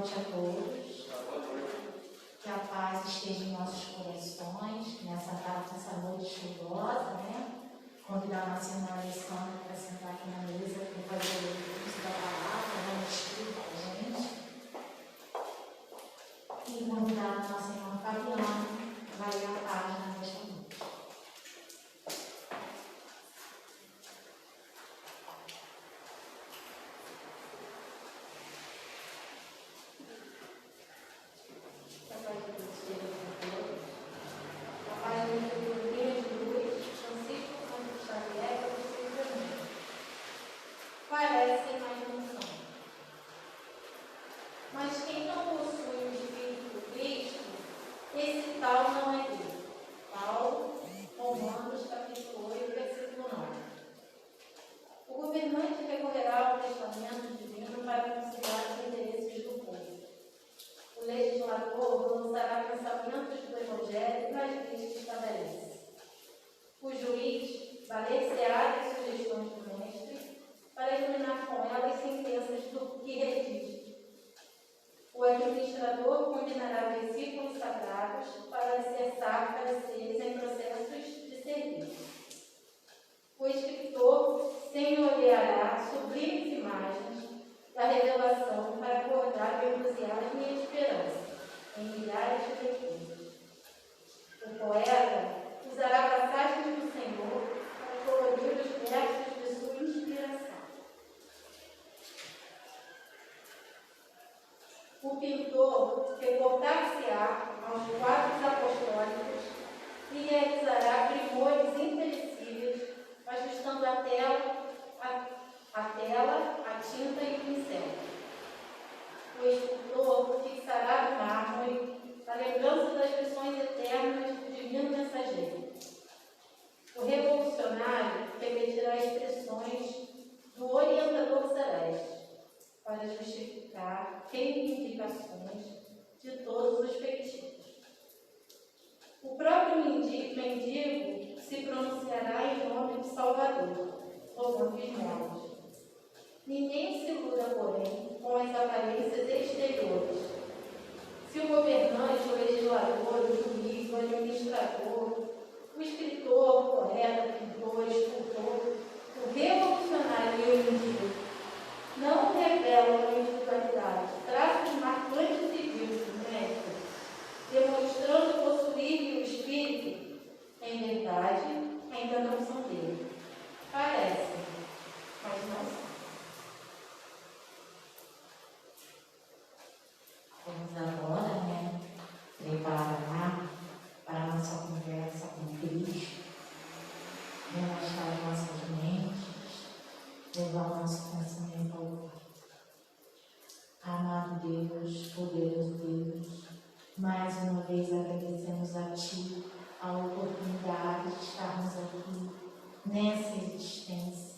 noite a todos. Que a paz esteja em nossos corações, nessa noite chuvosa, né? Convidar a nossa irmã Alessandra para sentar aqui na mesa para fazer o curso da palavra, dar um estudo para a gente. E convidar a nossa irmã Fabiana para ler a página desta noite. O pintor reportar-se-á aos quadros apostólicos e realizará primores imperecíveis, ajustando a tela, a tinta e o pincel. O escultor fixará no mármore a lembrança das lições eternas do divino mensageiro. O revolucionário repetirá expressões do orientador celeste para justificar reivindicações de todos os feitiços. O próprio mendigo se pronunciará em nome do Salvador, rogando esmolas. Ninguém se iluda, porém, com as aparências exteriores. Se o governante, o legislador, o juiz, o administrador, o escritor, o poeta, pintor, o escultor, o revolucionário e o mendigo não revelam a individualidade, traços marcantes e vivos do mestre, demonstrando possuir o espírito, em verdade, ainda não são dele. Parecem, mas não são. Vamos agora, preparar para a nossa conversa com Cristo, relaxar as nossas mentes, levar o nosso pensamento ao Pai. Amado Deus, poderoso Deus, mais uma vez agradecemos a Ti a oportunidade de estarmos aqui nessa existência,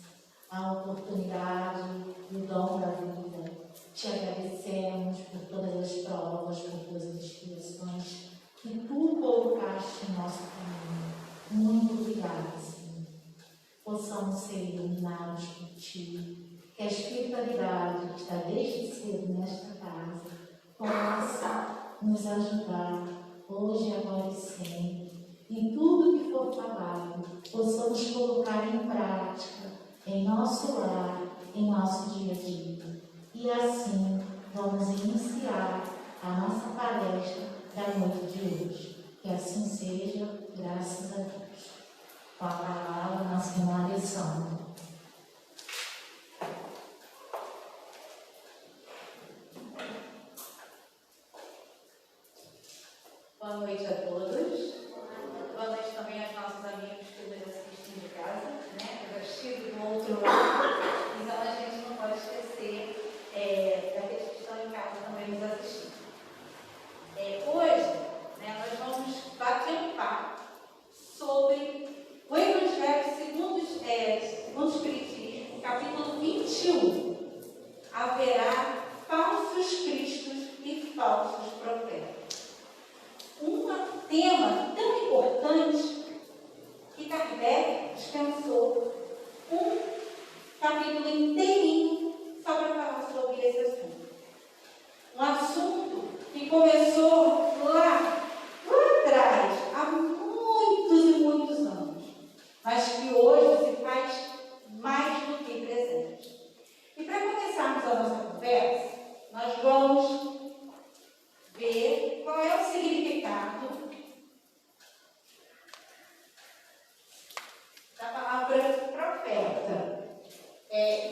a oportunidade e o dom da vida. Te agradecemos por todas as provas, por todas as expiações que Tu colocaste em nosso caminho. Muito obrigada, Senhor. Possamos ser iluminados por Ti, que a espiritualidade que está desde cedo nesta casa possa nos ajudar hoje, agora e sempre. E tudo que for falado, possamos colocar em prática, em nosso lar, em nosso dia a dia. E assim, vamos iniciar a nossa palestra da noite de hoje. Que assim seja, graças a Deus. Com a palavra, nossa irmã Alessandra. Boa noite a todos. Boa noite também aos nossos amigos que nos assistem de casa, né? Assistindo do outro lado. Então a gente não pode esquecer daqueles que estão em casa também nos assistindo. Hoje, nós vamos bater um papo sobre o Evangelho segundo o Espiritismo, capítulo 21. Haverá falsos cristos e falsos profetas. Um tema tão importante que Kardec descansou um capítulo inteirinho só para falar sobre esse assunto. Um assunto começou lá atrás, há muitos e muitos anos, mas que hoje se faz mais do que presente. E para começarmos a nossa conversa, nós vamos ver qual é o significado da palavra profeta.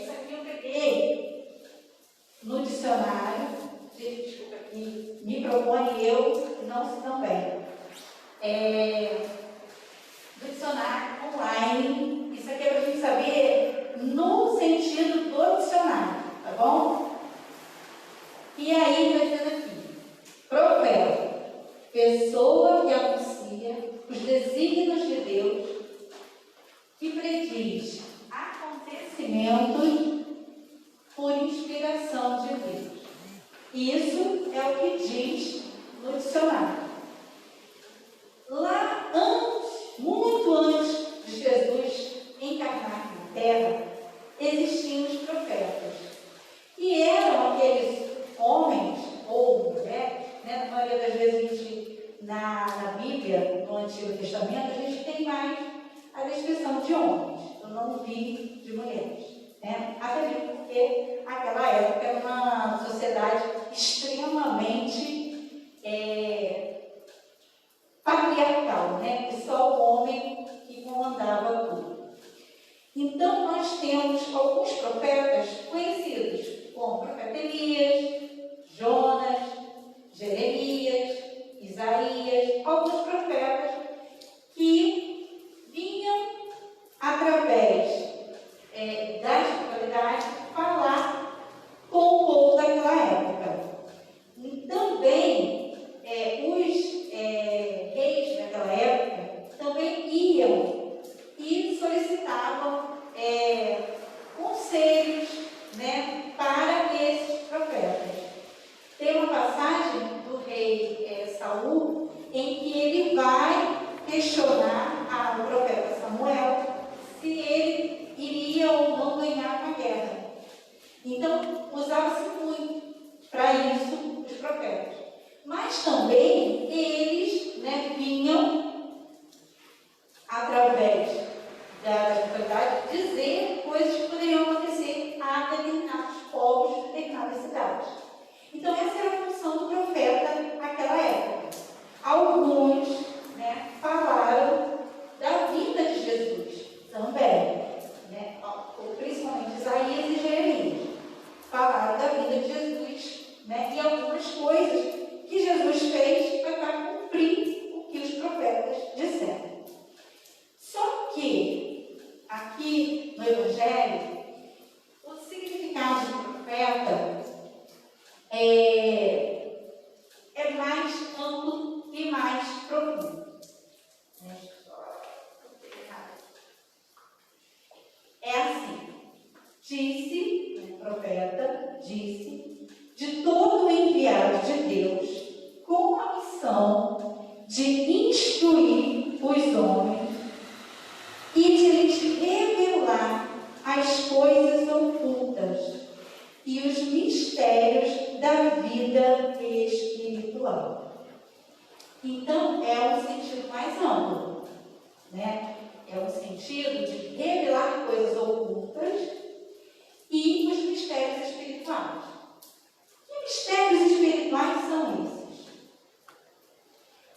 Isso aqui eu peguei no dicionário, desculpa, que me propõe eu não se também. Do dicionário online, isso aqui é para a gente saber no sentido do dicionário, tá bom? E aí, vai dizendo aqui, profeta, pessoa que anuncia os desígnios de Deus, que prediz acontecimentos por inspiração de Deus. Isso é o que diz no dicionário. Lá antes, muito antes de Jesus encarnar na terra, existiam os profetas, que eram aqueles homens ou mulheres, né? Na maioria das vezes na Bíblia, no Antigo Testamento, a gente tem mais a descrição de homens. Eu não vi de mulheres, né? Até mesmo porque aquela época era uma sociedade extremamente patriarcal, né? Que só o homem que comandava tudo. Então nós temos alguns profetas conhecidos como o profeta Elias, Jonas, Jeremias, Isaías, alguns profetas que vinham através da espiritualidade falar com o povo daquela época. E também os reis daquela época também iam e solicitavam conselhos, né, para esses profetas. Tem uma passagem do rei Saul em que ele vai questionar o profeta Samuel se ele iria ou não ganhar uma guerra. Então, usava-se muito para isso os profetas. Mas também eles, né, vinham através da espiritualidade dizer coisas que poderiam acontecer a determinados povos, determinadas cidades. Então, essa era a função do profeta naquela época. Alguns, né, falaram da vida de Jesus também, né, principalmente Isaías e Jeremias. Falaram da vida de Jesus, né, e algumas coisas que Jesus fez para cumprir o que os profetas disseram. Só que, aqui no Evangelho, o significado de profeta é mais amplo e mais profundo. É assim, disse, o profeta disse, de todo o enviado de Deus, com a missão de instruir os homens e de lhes revelar as coisas ocultas e os mistérios da vida espiritual. Então, é um sentido mais amplo, né? É um sentido de revelar coisas ocultas e os mistérios espirituais. Que mistérios espirituais são esses?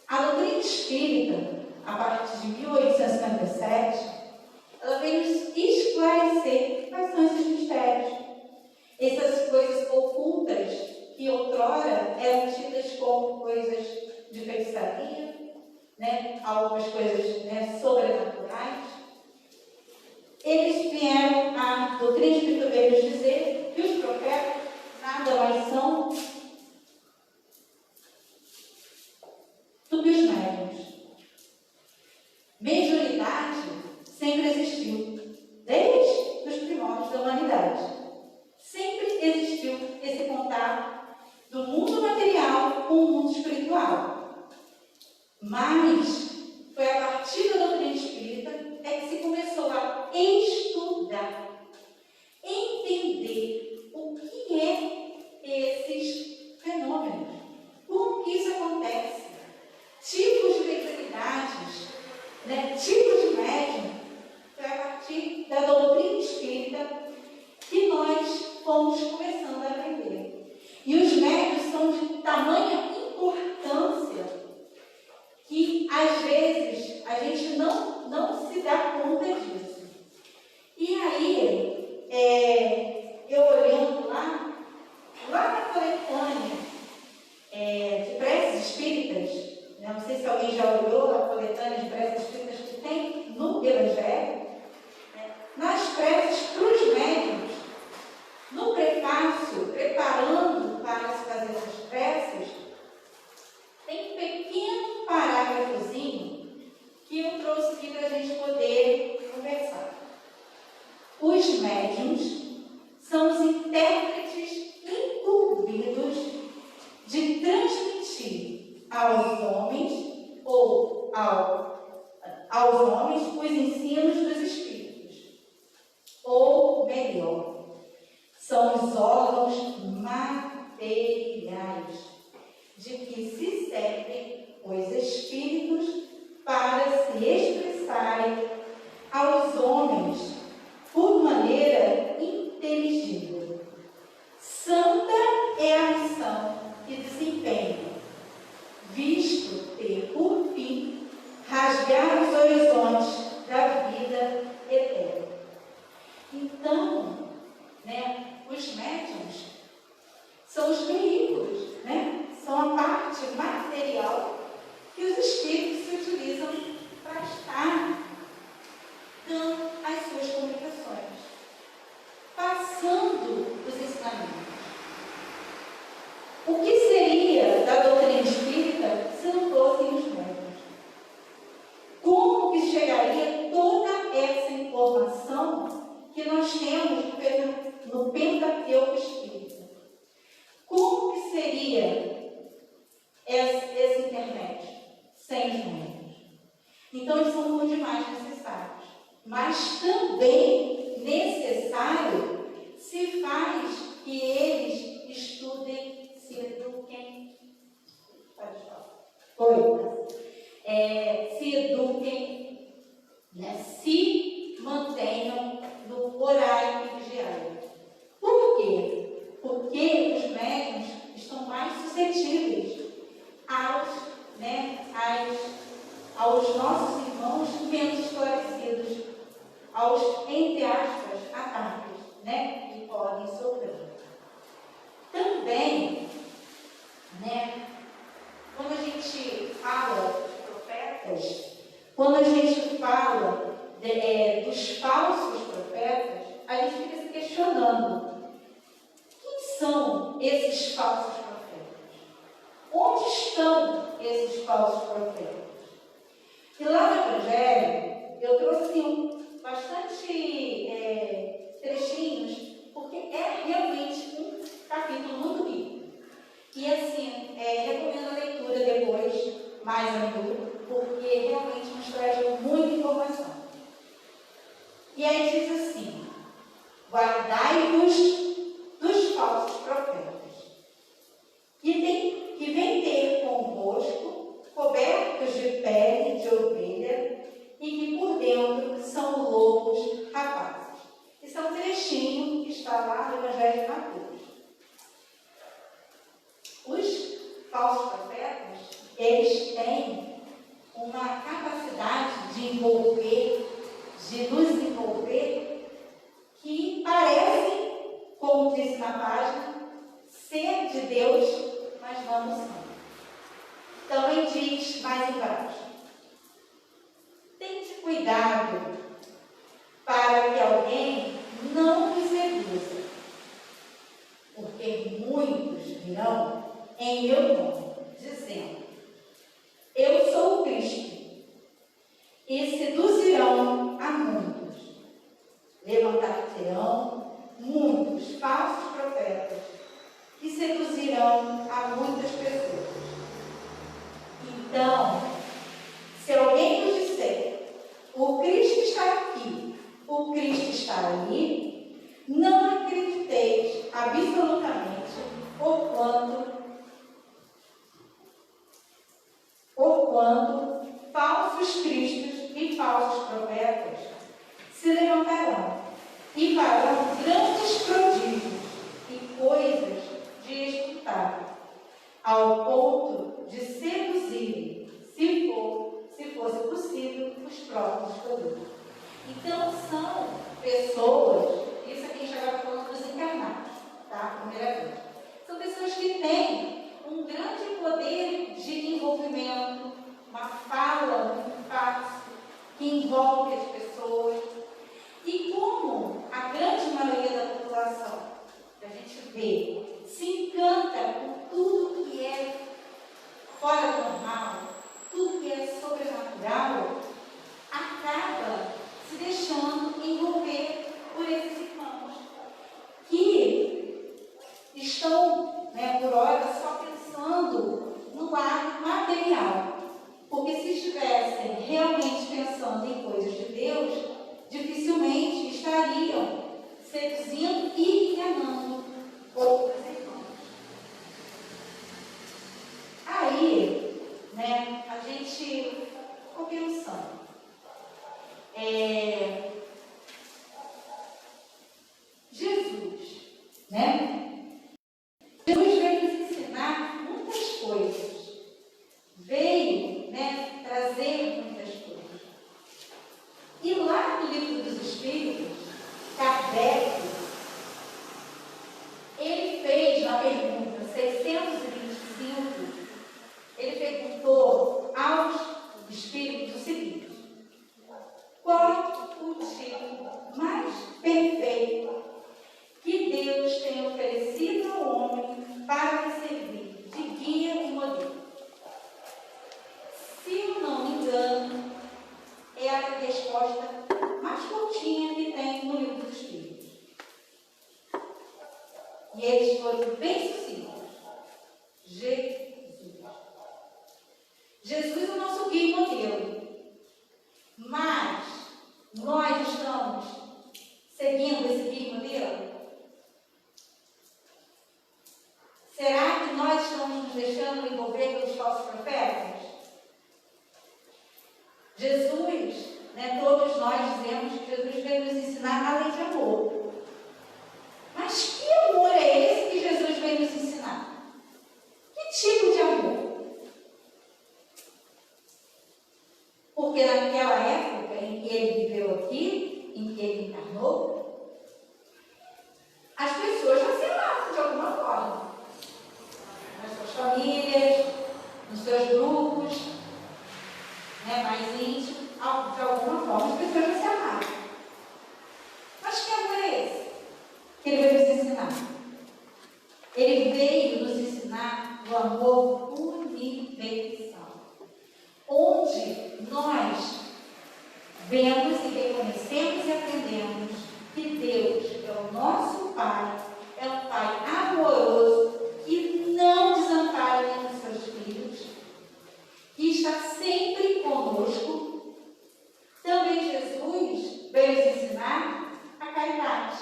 A doutrina espírita, a partir de 1857, ela veio esclarecer quais são esses mistérios. Essas coisas ocultas que outrora eram tidas como coisas de feitiçaria, né? Algumas coisas, né, sobrenaturais. Eles vieram, a doutrina espírita veio nos dizer que os profetas nada mais são do que os médiuns. Mediunidade sempre existiu, desde os primórdios da humanidade. Sempre existiu esse contato do mundo material com o mundo espiritual. Mas foi a partir da doutrina espírita que se começou a estudar, entender o que é esses fenômenos. Como que isso acontece? Tipos de mediunidades, né? Tipos de médium, foi a partir da doutrina espírita que nós fomos começando a aprender. E os médiuns são de tamanha importância que, às vezes, a gente não se dá conta disso. E aí, eu olhando lá na coletânea de preces espíritas, né? Não sei se alguém já olhou a coletânea de preces espíritas que tem no Evangelho, né? Nas preces para os médiuns, no prefácio, preparando para se fazer essas preces, tem um pequeno parágrafozinho que eu trouxe aqui para a gente poder conversar. Os médiuns são os intérpretes incumbidos de transmitir aos homens ou aos homens os ensinos dos espíritos. Ou melhor, são os órgãos materiais de que se servem os espíritos para se expressarem aos homens por maneira inteligível. Santa é a missão que desempenham, visto ter por fim rasgar os horizontes da vida eterna. Então, né, os médiuns são os veículos, né? São a parte material que os espíritos se utilizam para estar dando as suas comunicações, passando os ensinamentos. O que seria da doutrina espírita se não fossem os médiuns? Como que chegaria toda essa informação que nós temos no Pentateuco Espírita? Como que seria essa internet sem os médiuns? Então, eles são muito mais necessários. Mas também necessário se faz que eles estudem, se eduquem. Se eduquem, né? Se mantenham no horário e vigiai. Por quê? Porque os médiuns estão mais suscetíveis aos nossos irmãos menos esclarecidos, aos, entre aspas, ataques, né, que podem sofrer. Também, né, quando a gente fala de profetas, quando a gente fala dos falsos profetas, a gente fica se questionando: quem são esses falsos profetas? Onde estão esses falsos profetas? E lá no Evangelho, eu trouxe bastante trechinhos, porque é realmente um capítulo muito rico. E assim, recomendo a leitura depois, mais a miúdo, porque realmente nos traz muita informação. E aí diz assim: guardai-vos dos falsos profetas, que vêm ter convosco cobertos de pele de ovelha e que por dentro são lobos rapazes. Isso é um trechinho que está lá no Evangelho de Mateus. Os falsos profetas, eles têm uma capacidade de nos envolver, que parecem, como disse na página, ser de Deus, mas não são. Então ele diz mais embaixo: tente cuidado para que alguém não vos seduza, porque muitos virão em meu nome, dizendo: eu sou o Cristo, e seduzirão a muitos. Levantar-se-ão muitos falsos profetas, que seduzirão a muitas pessoas. Então, se alguém nos disser: o Cristo está aqui, o Cristo está ali, não acrediteis absolutamente, porquanto Porquanto falsos cristos e falsos profetas se levantarão e farão grandes prodígios e coisas de espantar, ao ponto de seduzirem, se fosse possível, os próprios escolhidos. Então, são pessoas, isso aqui já estava falando dos encarnados, tá? Primeira vez. São pessoas que têm um grande poder de envolvimento, uma fala muito fácil, que envolve as pessoas. E como a grande maioria da população, que a gente vê, se encanta com tudo que é fora do normal, tudo que é sobrenatural, acaba se deixando envolver por esses irmãos que estão, por hora, só pensando no lado material. Porque se estivessem realmente pensando em coisas de Deus, dificilmente estariam seduzindo e enganando outros irmãos. Aí, a gente ficou pensando. Jesus, Jesus veio nos ensinar muitas coisas. Veio, trazer muitas coisas. E lá no Livro dos Espíritos, Kardec, ele fez na pergunta 625, ele perguntou aos espíritos o seguinte: qual o tipo mais perfeito que Deus tem oferecido ao homem para lhe servir de guia e modelo? Se eu não me engano, é a resposta mais curtinha que tem no Livro dos Espíritos. E eles foram bem sucintos. Jesus. Jesus é o nosso guia e modelo. Mas nós estamos seguindo esse guia e modelo? Será que nós estamos nos deixando envolver pelos falsos profetas? Jesus, todos nós dizemos que Jesus veio nos ensinar a lei de amor. Mas que amor é esse que Jesus veio nos ensinar? Que tipo de amor? Porque naquela época em que ele viveu aqui, em que ele encarnou, as pessoas já se amavam de alguma forma. Nas suas famílias, nos seus grupos, mais íntimos, de alguma forma as pessoas já se amavam. Mas que amor é esse que ele veio nos ensinar? Ele veio nos ensinar o amor universal, onde nós vemos e reconhecemos e aprendemos que Deus é o nosso Pai, é um Pai amoroso, que não desampara nenhum dos seus filhos, que está sempre conosco. Também Jesus veio nos ensinar a caridade.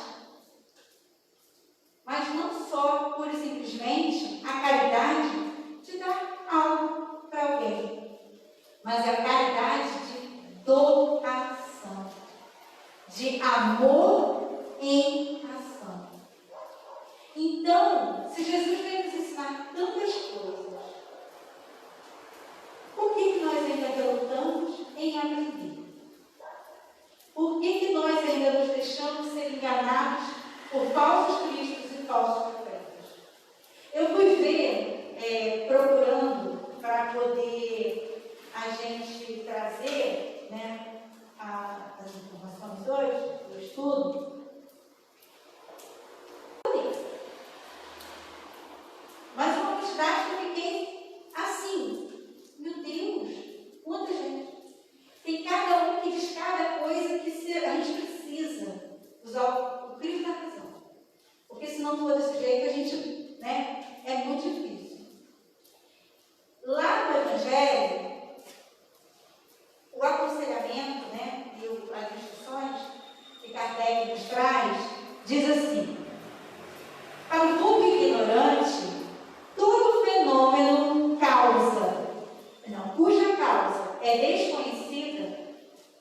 Mas não só, pura e simplesmente, a caridade de dar algo para alguém, mas a caridade de doação, de amor em ação. Então, se Jesus veio nos ensinar tantas coisas, por que nós ainda relutamos em aprender? Por que nós ainda nos deixamos ser enganados por falsos cristos e falsos profetas? Eu fui ver, procurando para poder a gente trazer as informações hoje, do estudo. Mas uma quantidade que eu fiquei assim, meu Deus, quanta gente. Tem cada um que diz cada coisa que a gente precisa usar o crivo da razão. Porque se não for desse jeito, a gente, é muito difícil. é desconhecida,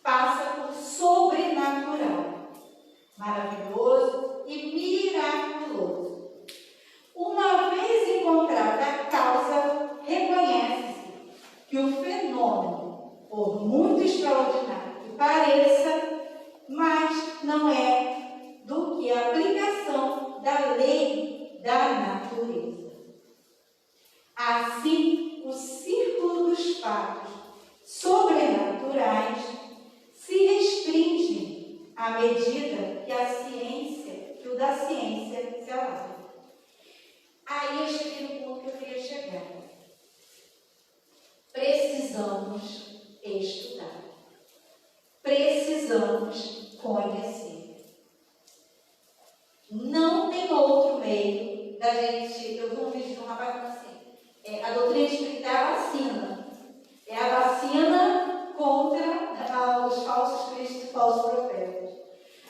passa por sobrenatural, maravilhoso e miraculoso. Uma vez encontrada a causa, reconhece-se que o fenômeno, por muito extraordinário que pareça, mas não é do que a aplicação da lei da natureza. Assim, o círculo dos fatos sobrenaturais se restringe à medida que o da ciência se alarga. Aí eu cheguei no ponto que eu queria chegar. Precisamos estudar. Precisamos conhecer. Não tem outro meio da gente. Eu vi um vídeo de um rapaz falando assim: a doutrina espírita é a vacina. É a vacina contra os falsos cristos e falsos profetas.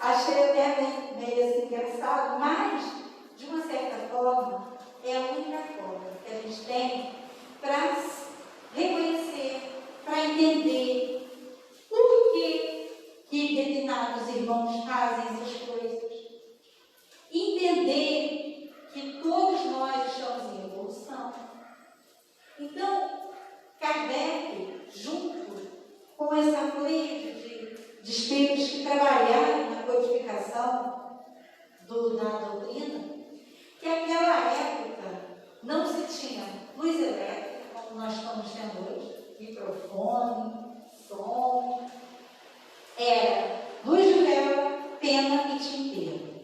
Achei até meio assim engraçado, mas, de uma certa forma, é a única forma que a gente tem para reconhecer, para entender por que determinados irmãos fazem essas coisas. Entender que todos nós estamos em evolução. Então, Kardec, junto com essa pleia de espíritos que trabalharam na codificação da doutrina, que naquela época não se tinha luz elétrica, como nós estamos tendo hoje, microfone, som, era luz de vela, pena e tinteiro.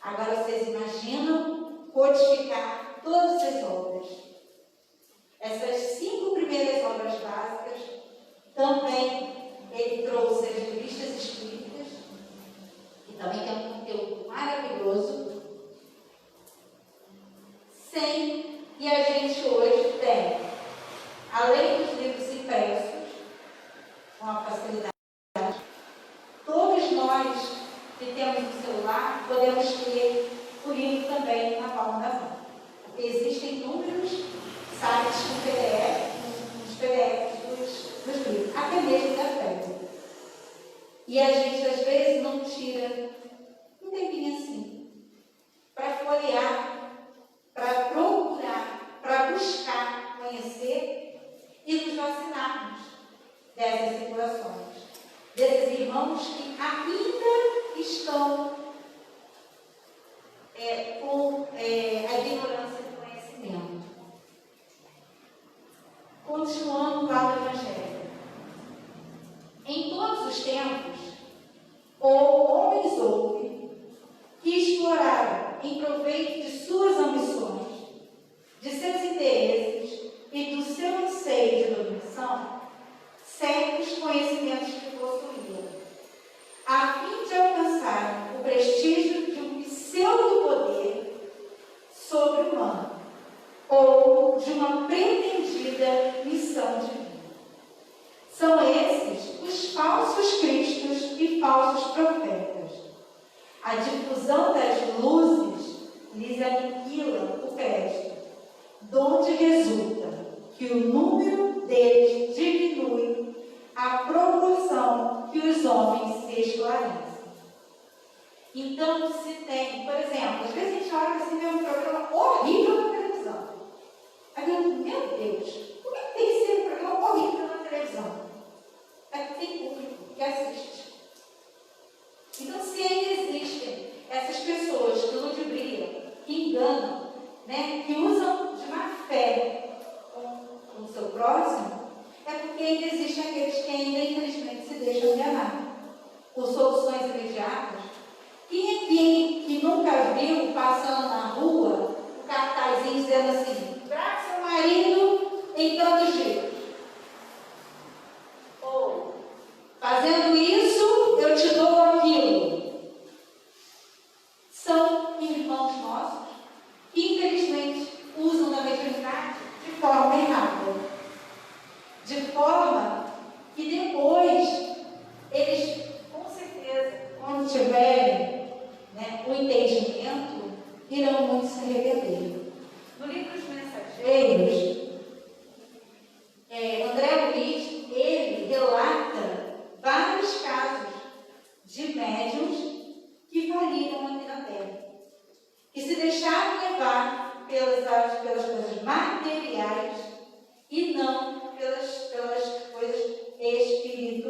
Agora vocês imaginam codificar todas as obras. Essas 5 primeiras obras básicas, também ele trouxe as revistas espíritas, que também tem um conteúdo maravilhoso, e a gente hoje tem, além dos livros impressos, com a facilidade, todos nós que temos no celular podemos ter o livro também na palma da mão. Existem inúmeros sites com PDF, os PDFs dos livros, até mesmo da febre. E a gente às vezes não tira um tempinho assim para folhear, para procurar, para buscar conhecer e nos vacinarmos dessas situações, desses irmãos que ainda estão com a ignorância do conhecimento. Continuando lá no Evangelho. Em todos os tempos, homens houve que exploraram em proveito de suas ambições, de seus interesses e do seu anseio de dominação, certos conhecimentos que possuíam, a fim de alcançar o prestígio de um pseudo-poder sobre-humano ou de uma pretendida missão divina. São esses os falsos cristos e falsos profetas. A difusão das luzes lhes aniquila o crédito, donde resulta que o número deles diminui à proporção que os homens se esclarecem. Então, se tem, por exemplo, às vezes a gente olha assim, vê um programa horrível na televisão. Aí eu digo, meu Deus, por que tem que ser um programa horrível na televisão? É que tem público que assiste. Então, se ainda existem essas pessoas que ludibriam, que enganam, que usam de má fé com o seu próximo, é porque ainda existem aqueles que ainda, infelizmente, se deixam enganar por soluções imediatas. Quem aqui que nunca viu, passando na rua, o cartazinho dizendo assim: trate seu marido em tantos dias? Ou, fazendo isso, eu te dou aquilo. São irmãos nossos que, infelizmente, usam da mediunidade de forma errada. De forma que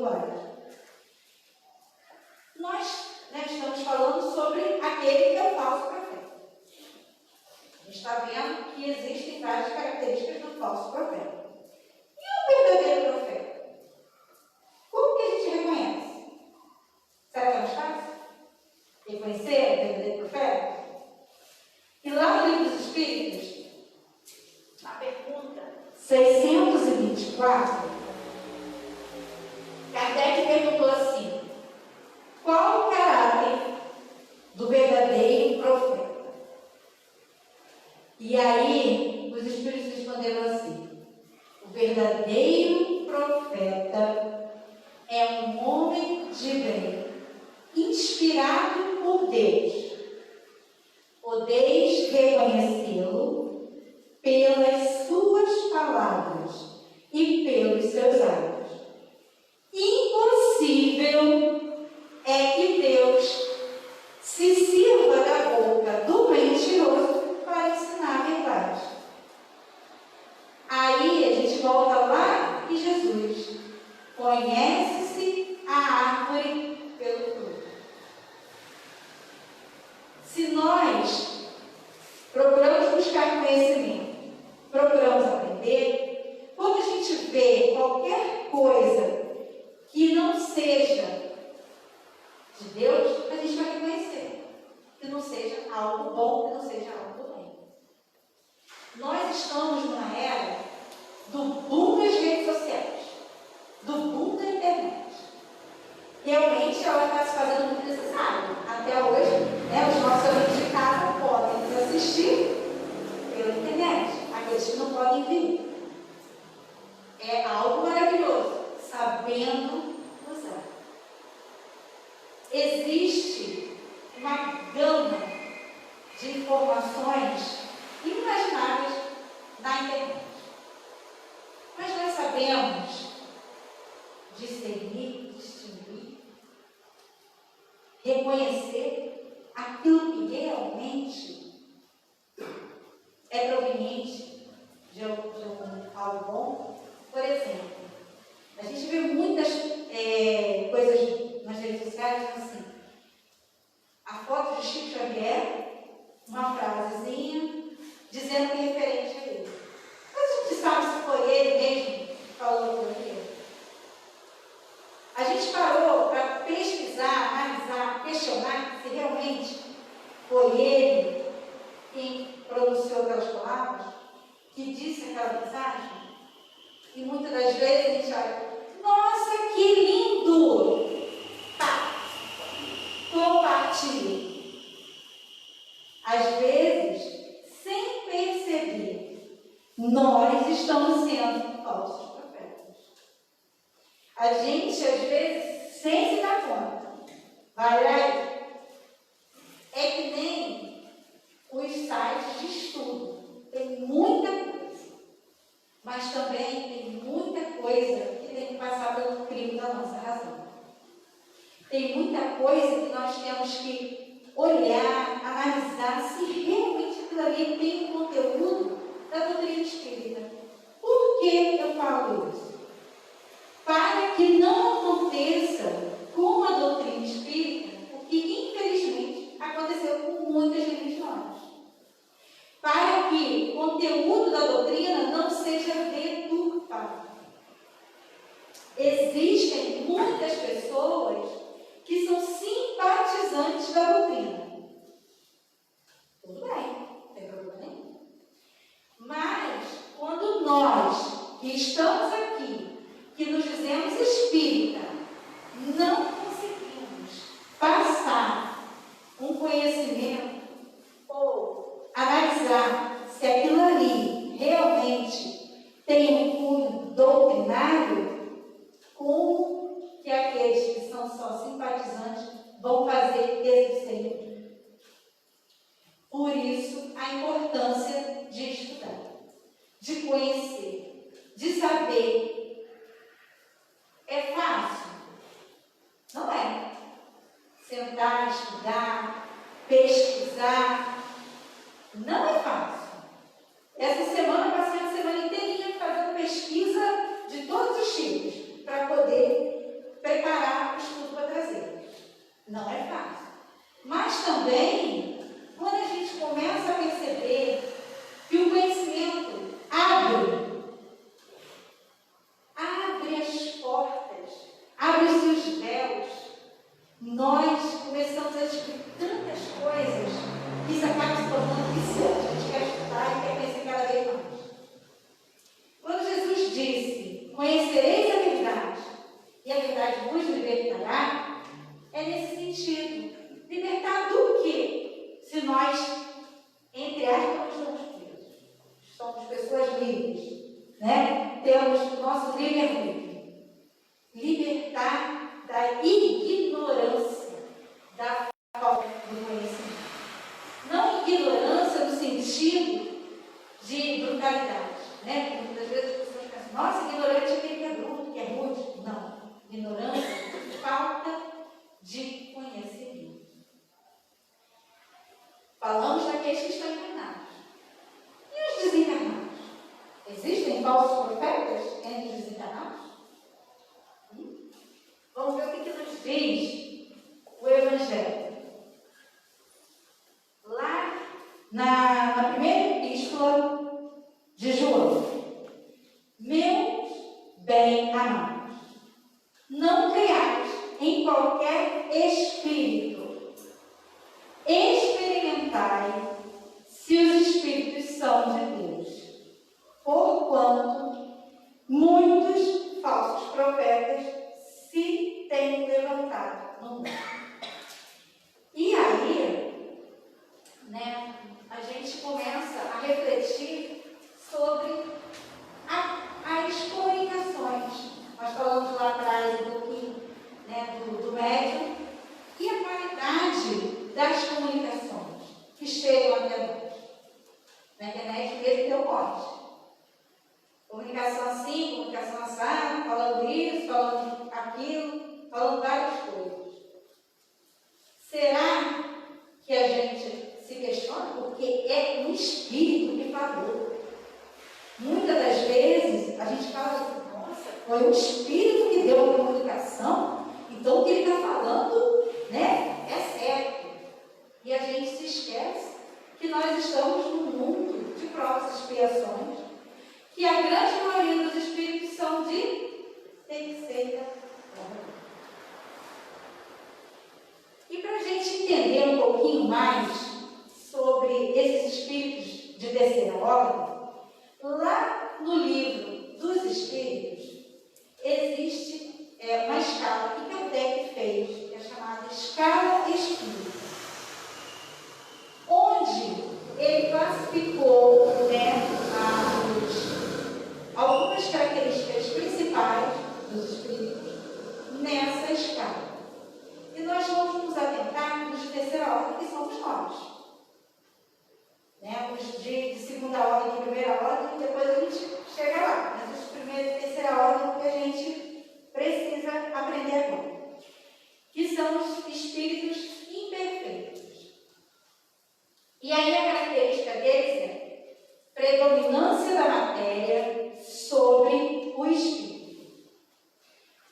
espirituais. Nós estamos falando sobre aquele que é o falso profeta. A gente está vendo que existem várias características do falso profeta. E o verdadeiro profeta? Como que a gente reconhece? Será que é mais fácil reconhecer o verdadeiro profeta? E lá no Livro dos Espíritos, A pergunta: 624, Kardec perguntou assim: qual o caráter do verdadeiro profeta? E aí, os Espíritos responderam assim: o verdadeiro profeta é um homem de bem, inspirado por Deus. Podeis reconhecê-lo pelas suas palavras e pelos seus atos. Impossível é que Deus se sirva da boca do mentiroso para ensinar a verdade. Aí a gente volta lá em Jesus. Conhece-se a árvore pelo fruto. Se nós procuramos buscar conhecimento, procuramos aprender, quando a gente vê qualquer coisa que não seja de Deus, a gente vai reconhecer que não seja algo bom, que não seja algo ruim. Nós estamos numa era do boom das redes sociais, do boom da internet. Realmente ela está se fazendo muito necessária. Até hoje, os nossos amigos de casa podem nos assistir pela internet, aqueles que não podem vir. É algo maravilhoso, sabendo usar. Existe uma gama de informações inimagináveis na internet. Mas nós sabemos discernir, distinguir, reconhecer aquilo que realmente é proveniente de algo bom. Por exemplo, a gente vê muitas coisas nas redes sociais assim, a foto de Chico Xavier, uma frasezinha dizendo que é referente a ele. Mas a gente sabe se foi ele mesmo que falou aquilo ali. A gente parou para pesquisar, analisar, questionar se realmente foi ele quem pronunciou aquelas palavras, que disse aquela mensagem. E muitas das vezes a gente olha, nossa, que lindo! Tá, compartilhe. Às vezes, sem perceber, nós estamos sendo falsos profetas. A gente, às vezes, sem se dar conta, vai lá, é que nem os sites de estudo. Tem muita coisa, mas também tem muita coisa que tem que passar pelo crivo da nossa razão. Tem muita coisa que nós temos que olhar, analisar se realmente aquilo ali tem um conteúdo da doutrina espírita. Por que eu falo isso? Para que não aconteça com a doutrina espírita o que infelizmente aconteceu com muitas religiões. Para que o conteúdo da doutrina não seja deturpado. Existem muitas pessoas que são simpatizantes da doutrina. Tudo bem, não tem problema nenhum. Mas, quando nós que estamos aqui, que nos dizemos espírita, não conseguimos passar um conhecimento ou analisar se aquilo ali realmente tem um cunho doutrinário, como que aqueles que são só simpatizantes vão fazer esse sempre? Por isso, a importância de estudar, de conhecer, de saber. É fácil? Não é. Sentar, estudar, pesquisar, não é fácil. Essa semana eu passei a semana inteirinha fazendo pesquisa de todos os tipos, para poder Mas também, quando a gente começa a perceber que o conhecimento abre as portas, abre os seus véus, nós começamos a descobrir tantas coisas que isso acaba se tornando viciante. A gente quer estudar e quer conhecer cada vez mais. Quando Jesus disse, conhecereis a verdade, e a verdade vos libertará, é nesse sentido. Libertar do quê? Se nós, entre aspas, somos presos. Somos pessoas livres, né? Temos o nosso livre-arbítrio. Libertar da ignorância, da falta do conhecimento. Não ignorância no sentido de brutalidade, né? Muitas vezes as pessoas pensam, nossa, ignorante é aquele que é bruto, que é rude. Não. Ignorância, falta de conhecimento. Falamos daqueles que estão encarnados. E os desencarnados? Existem falsos profetas entre os desencarnados? Vamos ver o que nos diz o Evangelho. Lá na primeira epístola de João. Meus bem-amados, não creiais em qualquer espírito. Experimentai se os espíritos são de Deus. Porquanto muitos falsos profetas se têm levantado no mundo. E aí, né, a gente começa a refletir sobre as comunicações. Nós falamos lá atrás um pouquinho, né, do médium e a qualidade das comunicações que chegam até nós. Na internet mesmo tem um monte. Comunicação assim, comunicação assada, falando isso, falando aquilo, falando várias coisas. Será que a gente se questiona? Porque é um espírito que falou. Muitas das vezes a gente fala assim, nossa, foi um espírito que deu a comunicação, então o que ele está falando, né, é certo. E a gente se esquece que nós estamos num mundo de provas e expiações, que a grande maioria dos espíritos são de terceira ordem. E para a gente entender um pouquinho mais sobre esses espíritos de terceira ordem, lá no livro dos Espíritos existe uma escala que Kardec fez, que é chamada escala espírita, onde ele classificou, né, algumas características principais dos espíritos nessa escala. E nós vamos nos atentar nos de terceira ordem, que somos nós. Né? Os de segunda ordem, de primeira ordem, depois a gente chega lá. Mas os de primeira e terceira ordem que a gente precisa aprender agora. Que são os espíritos imperfeitos. E aí a característica deles é predominância da matéria sobre o espírito.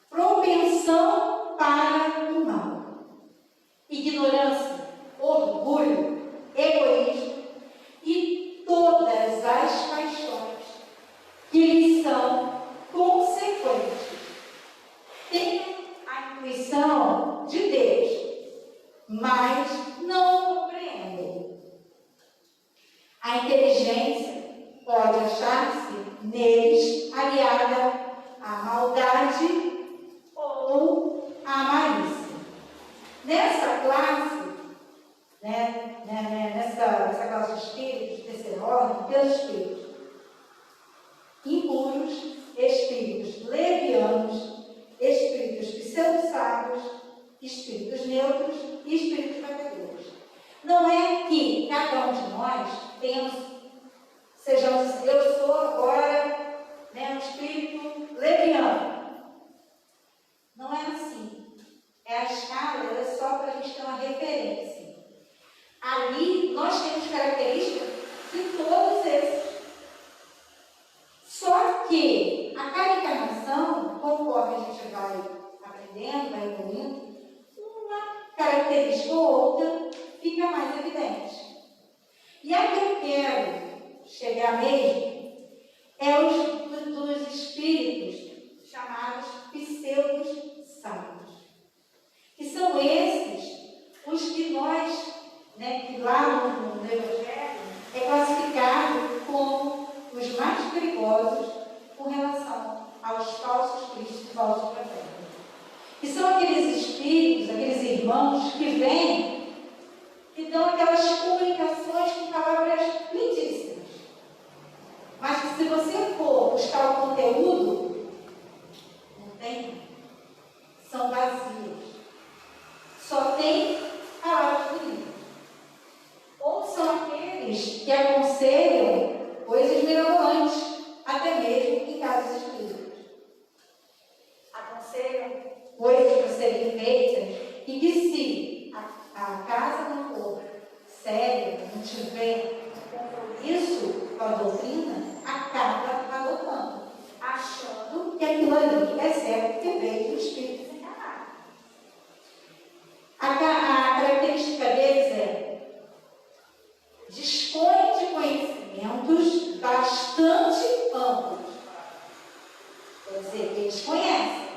Propensão para o mal. Ignorância, orgulho, egoísmo e todas as paixões que lhes são consequentes. Tem a intuição de Deus, mas não compreendem. A inteligência pode achar-se neles aliada à maldade ou à malícia. Nessa classe, nessa classe de espíritos de terceira ordem, tem os espíritos impuros, espíritos levianos, espíritos pseudo-sábios, espíritos neutros e espíritos pecadores. Não é que cada um de nós sejamos, eu sou agora, né, um espírito leviano. Não é assim. A escala é só para a gente ter uma referência. Ali nós temos características de todos esses. Só que a cada encarnação, conforme a gente vai aprendendo, vai evoluindo, uma característica ou outra fica mais evidente. E a que eu quero chegar mesmo é dos espíritos chamados pseudos-sábios, que são esses os que nós, que lá no Evangelho é classificado como os mais perigosos com relação aos falsos cristos e falsos profetas. Que são aqueles espíritos, aqueles irmãos que vêm, que dão aquelas comunicações com palavras lindíssimas. Mas que se você for buscar o conteúdo, não tem. São vazios. Só tem palavras bonitas. Ou são aqueles que aconselham coisas mirabolantes, até mesmo em casos espíritas. Aconselham coisas para serem feitas e que se a casa não for séria, não tiver compromisso com a doutrina, acaba adotando, achando que aquilo ali é certo que veio do espírito desencarnado. A característica deles é dispõe de conhecimentos bastante amplos. Quer dizer, eles conhecem,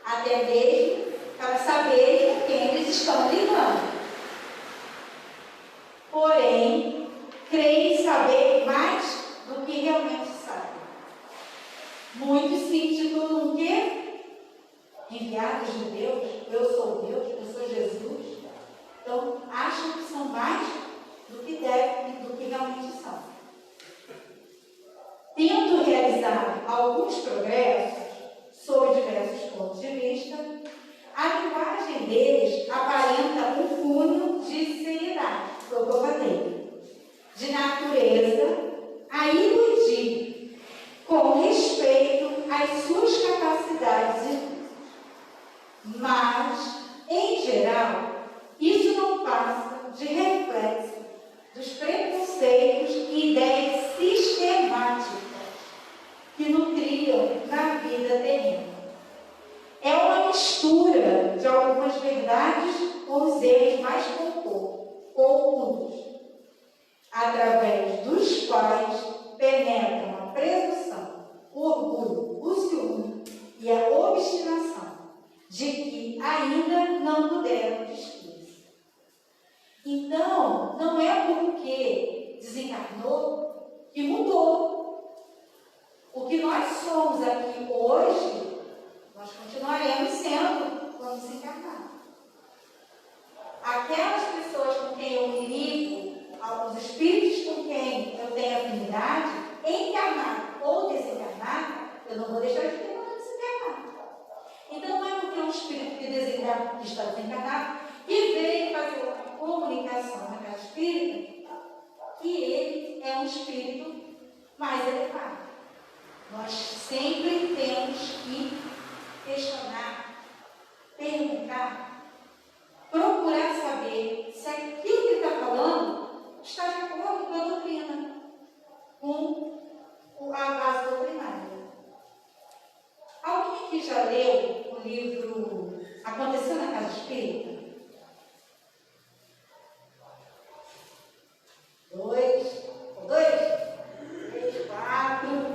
até mesmo para saberem com quem eles estão lidando. Porém, creem saber mais do que realmente sabem. Muitos se intitulam o quê? Enviados de Deus, eu sou Deus, eu sou Jesus. Então, acham que são mais do que devem e do que realmente são. Tendo realizado alguns progressos sob diversos pontos de vista, a linguagem deles aparenta um cunho de seriedade, foi o que eu falei, de natureza a iludir com respeito às suas capacidades, mas, em geral, isso não passa de reflexo dos preconceitos e ideias sistemáticas que nutriam na vida terrena. É uma mistura de algumas verdades com os erros mais comuns, através dos quais penetram a presunção, o orgulho, o ciúme e a obstinação de que ainda não puderam despir-se. Então, não é porque desencarnou que mudou. O que nós somos aqui hoje, nós continuaremos sendo quando desencarnar. Aquelas pessoas com quem eu me ligo, os espíritos com quem eu tenho afinidade, encarnar ou desencarnar, eu não vou deixar de ter quando desencarnar. Então não é porque é um espírito que desencarna, que está desencarnado, que veio fazer uma comunicação na casa espírita, que ele é um espírito mais elevado. Nós sempre temos que questionar, perguntar, procurar saber se aquilo que ele está falando está de acordo com a doutrina, com a base doutrinária. Alguém aqui já leu o livro Aconteceu na Casa Espírita? 2, 3, 4...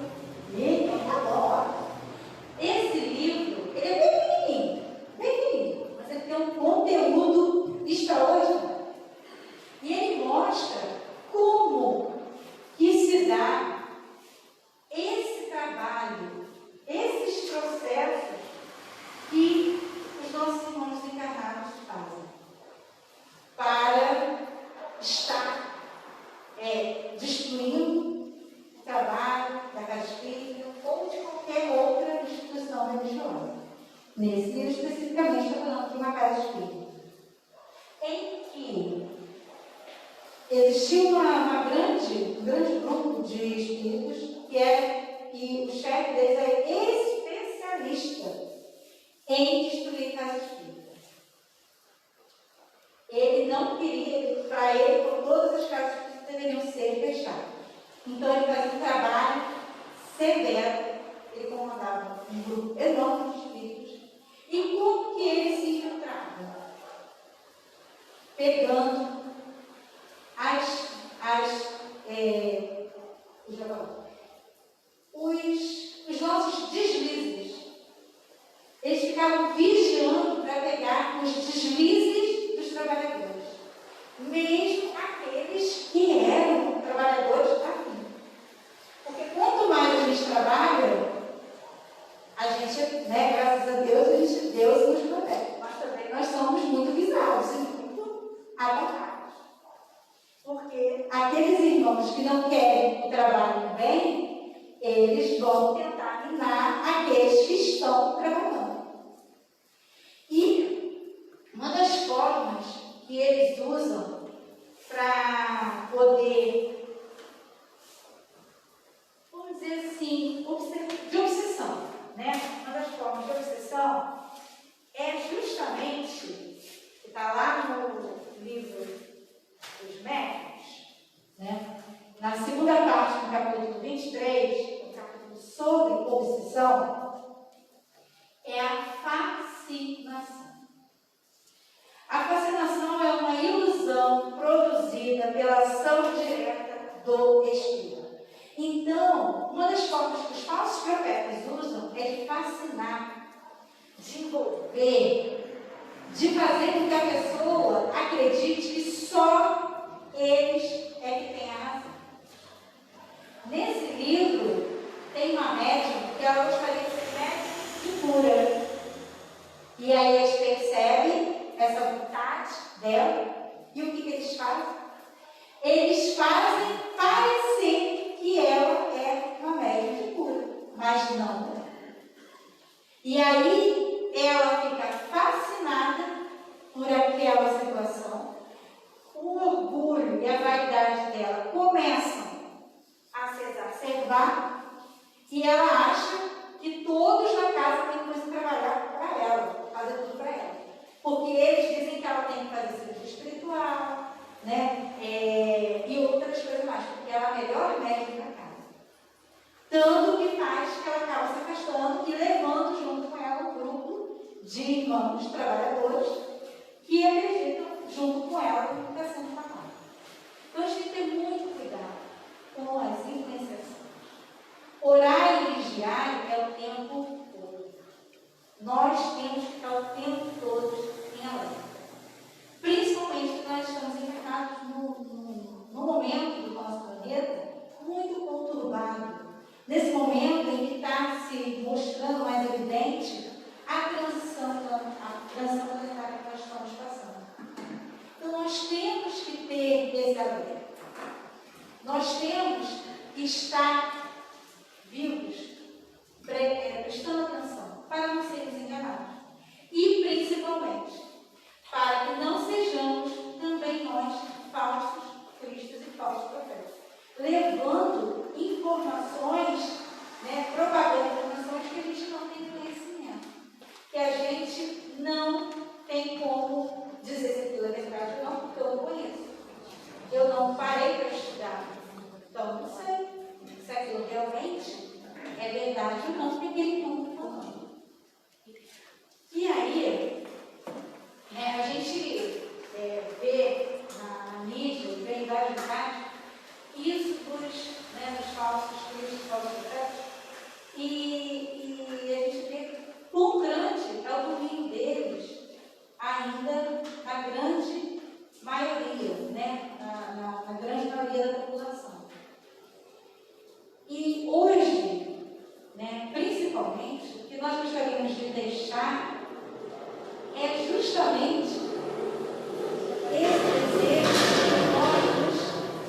Esse livro, ele é bem pequenininho, mas ele tem um conteúdo extraordinário. E ele mostra como que se dá esse trabalho, esses processos que os nossos irmãos encarnados fazem para estar destruindo o trabalho da Casa Espírita ou de qualquer outra instituição religiosa. Nesse livro, especificamente, está falando de uma Casa Espírita, em que existia um grande grupo de espíritos que o chefe deles é especialista em destruir Casa Espírita. Ele não queria, para ele, todas as casas espíritas deveriam ser fechadas. Então, ele fazia um trabalho severo. Ele comandava um grupo enorme de espíritos. E como que ele se infiltrava? pegando os nossos deslizes. Eles ficavam vigiando para pegar os deslizes dos trabalhadores, mesmo aqueles que eram trabalhadores da fim. Porque quanto mais a gente trabalha, a gente, graças a Deus, Deus nos protege. Mas também nós somos muito visados e muito atacados. Porque aqueles irmãos que não querem o trabalho bem, eles vão tentar minar aqueles que estão trabalhando. E uma das formas que eles usam para poder, vamos dizer assim, de obsessão, né? Uma das formas de obsessão é justamente, que está lá no livro dos Médicos, né? Na segunda parte, no capítulo 23, no capítulo sobre obsessão, é a fascinação. A fascinação é uma ilusão produzida pela ação direta do Espírito. Então, uma das formas que os falsos profetas usam é de fascinar, de envolver, de fazer com que a pessoa acredite que só eles é que têm a razão. Nesse livro, tem uma médium que ela gostaria de ser médium de cura. E aí eles percebem essa vontade dela, e o que eles fazem? Eles fazem parecer que ela é uma médium de cura, mas não é. E aí ela fica fascinada por aquela situação, o orgulho e a vaidade dela começam a se exacerbar, e ela acha que todos na casa têm que trabalhar para ela, fazer tudo para ela. Porque eles dizem que ela tem que fazer serviço espiritual, né? E outras coisas mais, porque ela é a melhor médium da casa. Tanto que faz que ela acaba se afastando e levando junto com ela um grupo de irmãos trabalhadores que acreditam junto com ela no que está sendo falado. Então a gente tem que ter muito cuidado com as influenciações. Orar e vigiar é o tempo todo. Nós temos que estar o tempo todo em alerta. Principalmente que nós estamos encarnados num momento do nosso planeta muito conturbado. Nesse momento em que está se mostrando mais evidente a transição planetária que nós estamos passando. Então nós temos que ter esse alerta. Nós temos que estar vivos, prestando atenção, para não sermos enganados. E, principalmente, para que não sejamos também nós falsos cristos e falsos profetas, levando informações, propagando informações que a gente não tem conhecimento, que a gente não tem como dizer se aquilo é verdade ou não, porque eu não conheço. Eu não parei para estudar, então não sei se aquilo realmente é verdade ou não, porque aquele mundo está falando. E aí, a gente vê na mídia, vê em vários lugares, isso dos falsos cristos, falsos profetas, e a gente vê quão grande é o domínio deles, ainda na grande maioria, na grande maioria da população. E hoje, principalmente, o que nós gostaríamos de deixar é justamente esse desejo de que nós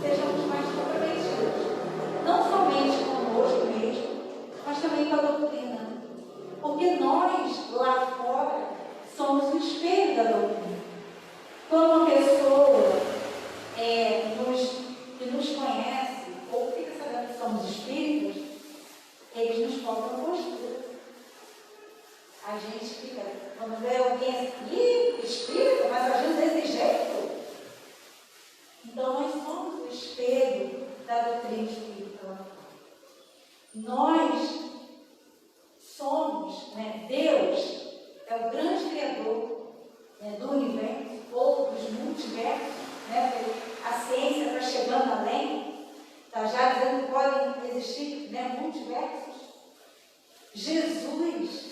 sejamos mais comprometidos, não somente conosco mesmo, mas também com a doutrina. Porque nós, lá fora, somos o espelho da doutrina. Quando uma pessoa que nos conhece, ou fica sabendo que somos espíritos, eles nos cobram postura. A gente fica, quando vê alguém assim, espírito, mas agindo desse jeito. Então nós somos o espelho da doutrina espírita. Nós somos, Deus é o grande criador do universo, ou dos multiversos. Jesus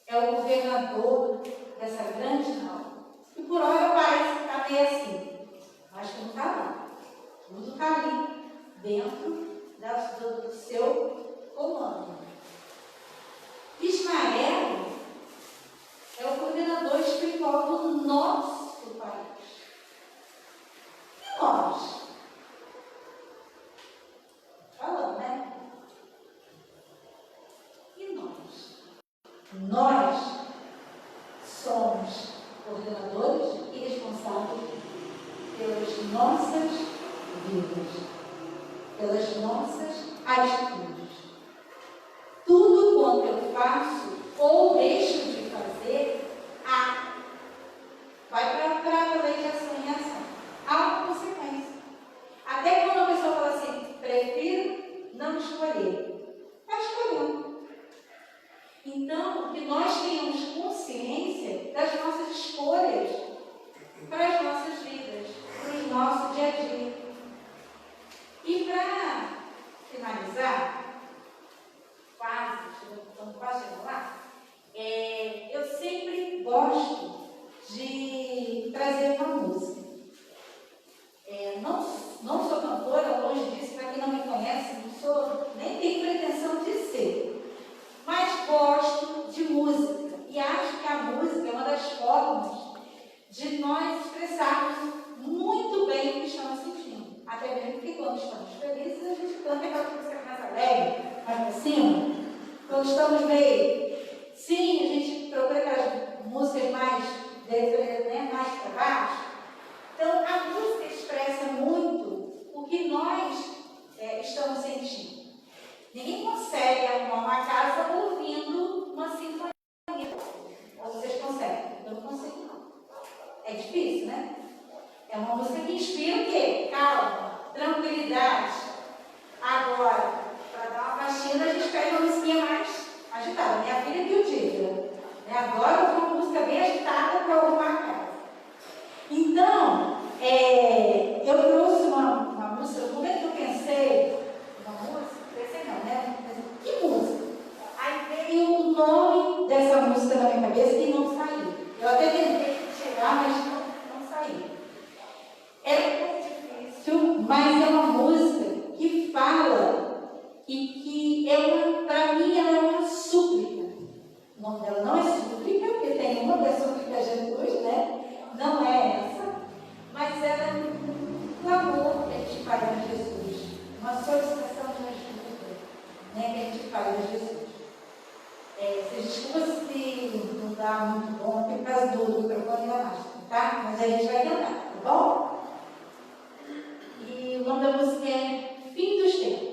é o governador dessa grande alma. E por hora parece estar meio assim, mas tudo está lá. Tudo está ali, dentro do seu comando. Ismael é o coordenador espiritual do nosso país. E nós? Falando, né? E nós? Nós somos coordenadores e responsáveis pelas nossas vidas, pelas nossas atitudes. Tudo quanto eu faço ou deixo de fazer, vai para a lei de ação e reação. Há uma consequência. Até quando a pessoa fala assim, prefiro não escolher. Está escolhendo. Então, que nós tenhamos consciência das nossas escolhas para as nossas vidas, para o nosso dia a dia. E para finalizar, quando quase chegando lá, eu sempre gosto de trazer uma música. Não sou cantora, longe disso, para quem não me conhece, nem tenho pretensão de ser, mas gosto de música e acho que a música é uma das formas de nós expressarmos muito bem o que estamos sentindo. Até mesmo que quando estamos felizes, a gente canta aquela música mais alegre, mais para cima. Quando estamos meio, sim, a gente procura aquelas músicas mais para baixo. Então, a música expressa muito o que nós estamos sentindo. Ninguém consegue arrumar uma casa ouvindo uma sinfonia. Ou vocês conseguem? Eu não consigo, não. É difícil, né? É uma música que inspira o quê? Calma, tranquilidade. Agora, para dar uma faxina, a gente pega uma musiquinha mais agitada. Minha filha que o diga. Agora eu vou uma música bem agitada para arrumar a casa. Então, eu trouxe uma música, no momento que eu pensei, não, né? Que música? Aí veio o nome dessa música na minha cabeça e não saiu. Eu até tentei chegar, mas não saiu. É muito difícil, mas é uma música que fala e que para mim, ela é uma súplica. O nome dela não é súplica, porque tem uma das súplicas a Jesus, né? Não é essa, mas ela é um clamor que a gente faz a Jesus, uma solicitação de ajuda, né, que a gente faz a Jesus. Vocês desculpam se não dá muito bom, porque por causa do microfone da máscara, tá? Mas a gente vai tentar, tá bom? E o nome da música é Fim dos Tempos.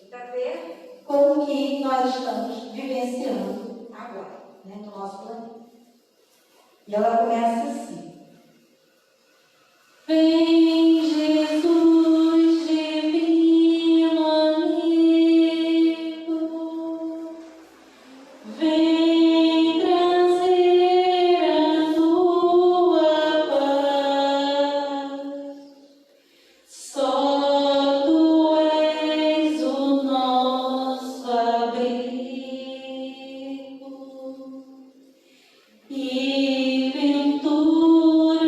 Tem a ver com o que nós estamos vivenciando agora, né, no nosso planeta. E ela começa assim. Vem, Jesus, divino amigo, vem trazer a tua paz. Só tu és o nosso abrigo e ventura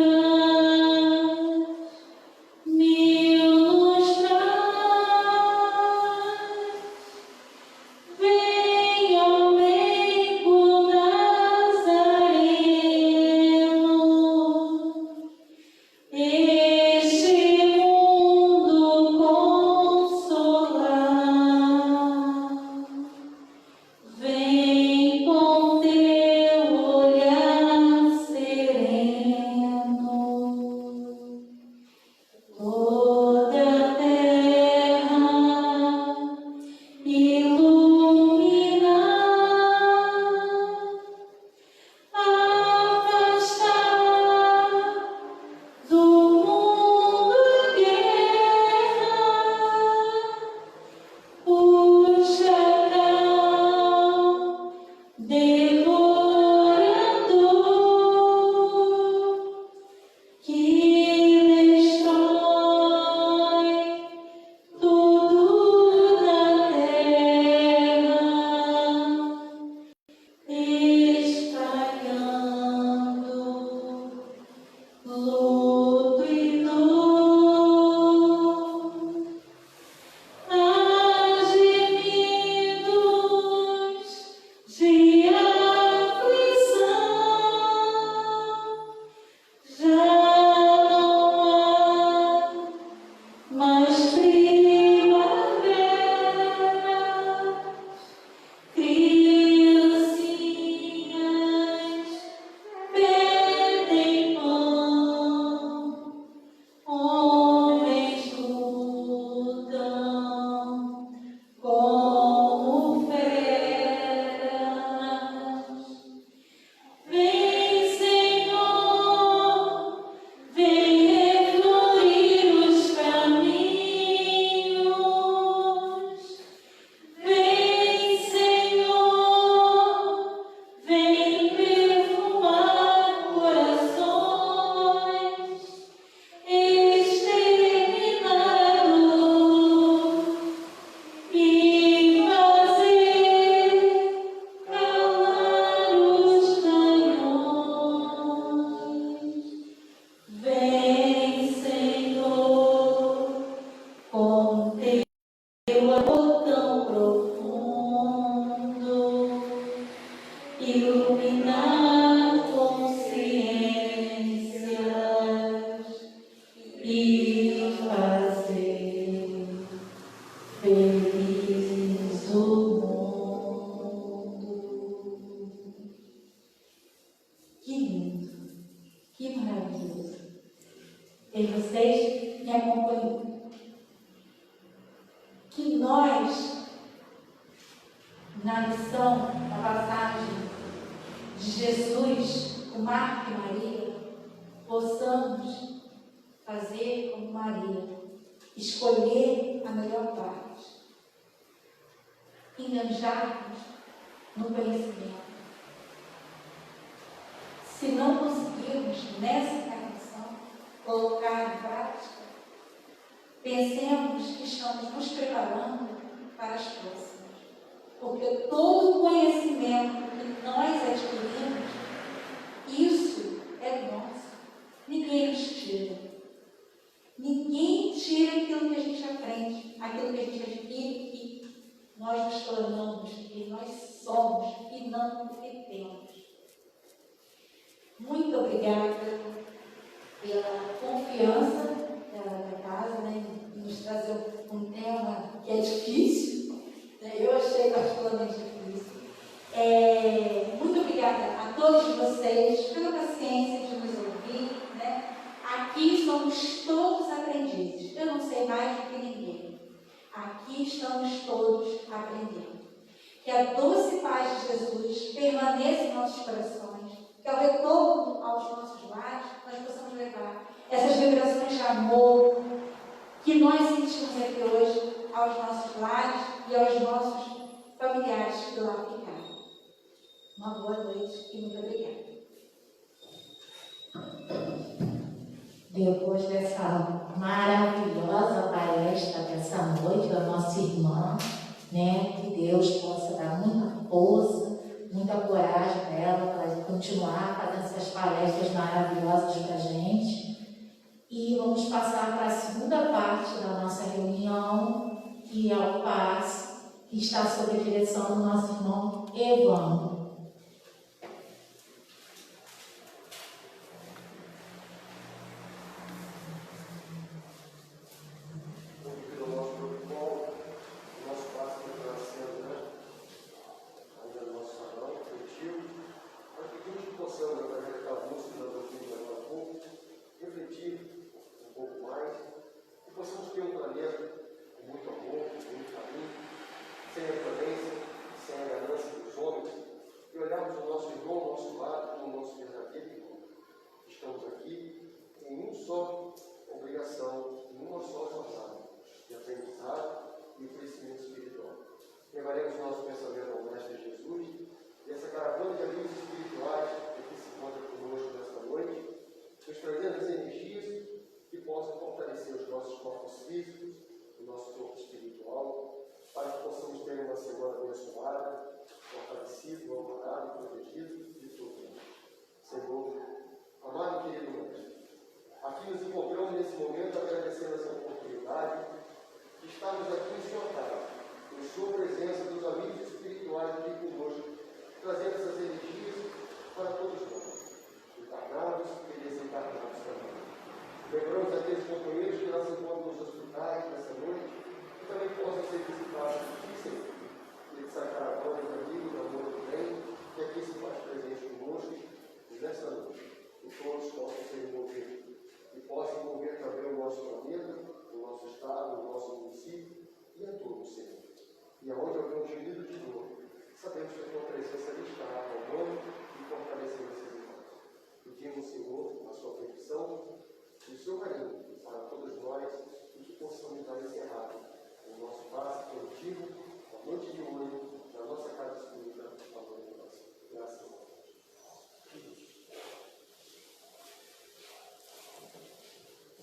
iluminar consciências e fazer feliz o mundo. Que lindo, que maravilhoso. E vocês me acompanham. Que nós, na lição, na passagem de Jesus, com Marta e Maria, possamos fazer como Maria, escolher a melhor parte, enganjar-nos no conhecimento. Se não conseguirmos nessa encarnação colocar em prática, pensemos que estamos nos preparando para as próximas. Porque todo conhecimento que nós adquirimos, isso é nosso. Ninguém nos tira. Ninguém tira aquilo que a gente aprende, aquilo que a gente adquire, que nós nos tornamos, que nós somos e não o que temos. Muito obrigada pela confiança da casa, né, em nos trazer um tema que é difícil. Eu achei particularmente difícil. Muito obrigada a todos vocês pela paciência de nos ouvir. Né? Aqui somos todos aprendizes. Eu não sei mais do que ninguém. Aqui estamos todos aprendendo. Que a doce paz de Jesus permaneça em nossos corações. Que ao retorno aos nossos lares, nós possamos levar essas vibrações de amor que nós sentimos aqui hoje aos nossos lares e aos nossos familiares que lá ficaram. Uma boa noite e muito obrigada. Depois dessa maravilhosa palestra dessa noite da nossa irmã, né, que Deus possa dar muita força, muita coragem dela para continuar fazendo essas palestras maravilhosas para a gente. E vamos passar para a segunda parte da nossa reunião, que é o passe, que está sob a direção do nosso irmão Evandro.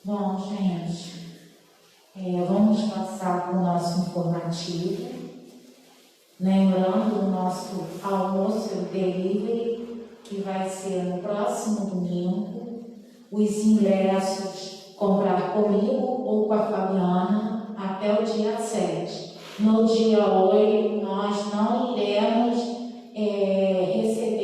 Bom, gente, vamos passar para o nosso informativo. Lembrando do nosso almoço delivery, que vai ser no próximo domingo. Os ingressos, comprar comigo ou com a Fabiana até o dia 7. No dia 8, nós não iremos receber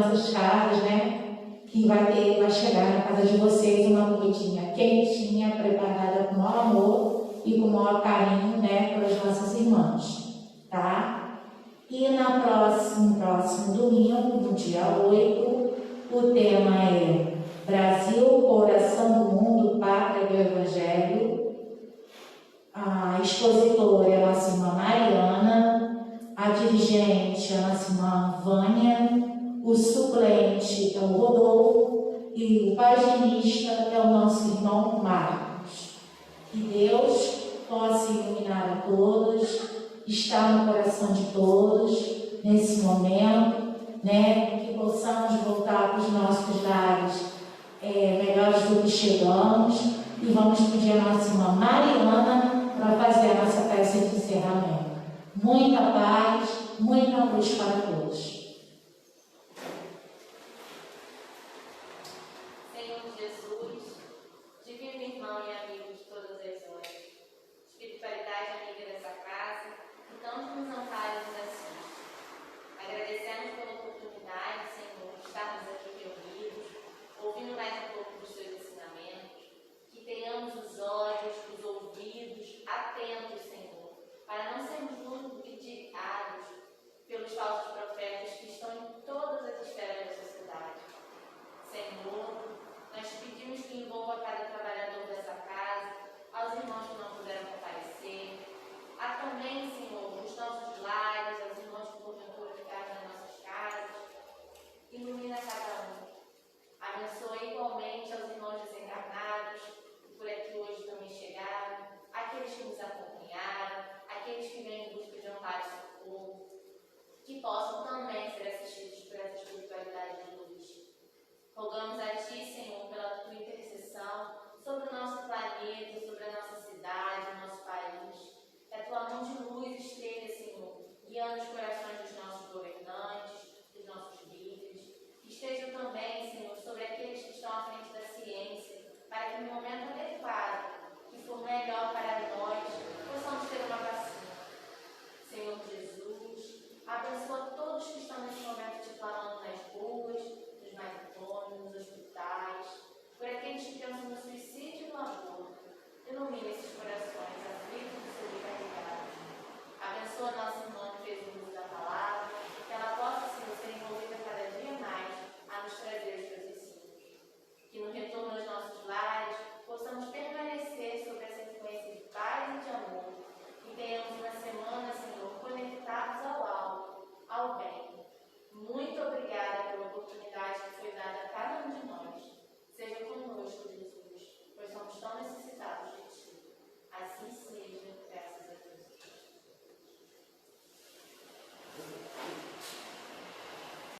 nossas casas, né? Que vai chegar na casa de vocês uma comidinha quentinha, preparada com maior amor e com maior carinho, né, pelas nossas irmãs, tá? E no próximo domingo, no dia 8, o tema é Brasil, coração do mundo, pátria do Evangelho. A expositora é a nossa irmã Mariana, a dirigente é a nossa irmã Vânia, o suplente é o Rodolfo e o paginista é o nosso irmão Marcos. Que Deus possa iluminar a todos, estar no coração de todos nesse momento, né? Que possamos voltar para os nossos lares melhores do que chegamos, e vamos pedir a nossa irmã Mariana para fazer a nossa peça de encerramento. Muita paz, muita luz para todos. Senhor Jesus, divino irmão e amigo de todas as horas, espiritualidade amiga dessa casa, então nos ampares e nos assiste. Agradecemos pela oportunidade, Senhor, de estarmos aqui reunidos, ouvindo mais um pouco dos seus ensinamentos, que tenhamos os olhos, os ouvidos atentos, Senhor, para não sermos ludibriados pelos falsos profetas que estão em todas as esferas da sociedade. Senhor, nós te pedimos que envolva cada trabalhador dessa casa, aos irmãos que não puderam comparecer, a também, Senhor, os nossos lares, aos irmãos que porventura ficaram nas nossas casas. Ilumina cada um. Abençoe igualmente aos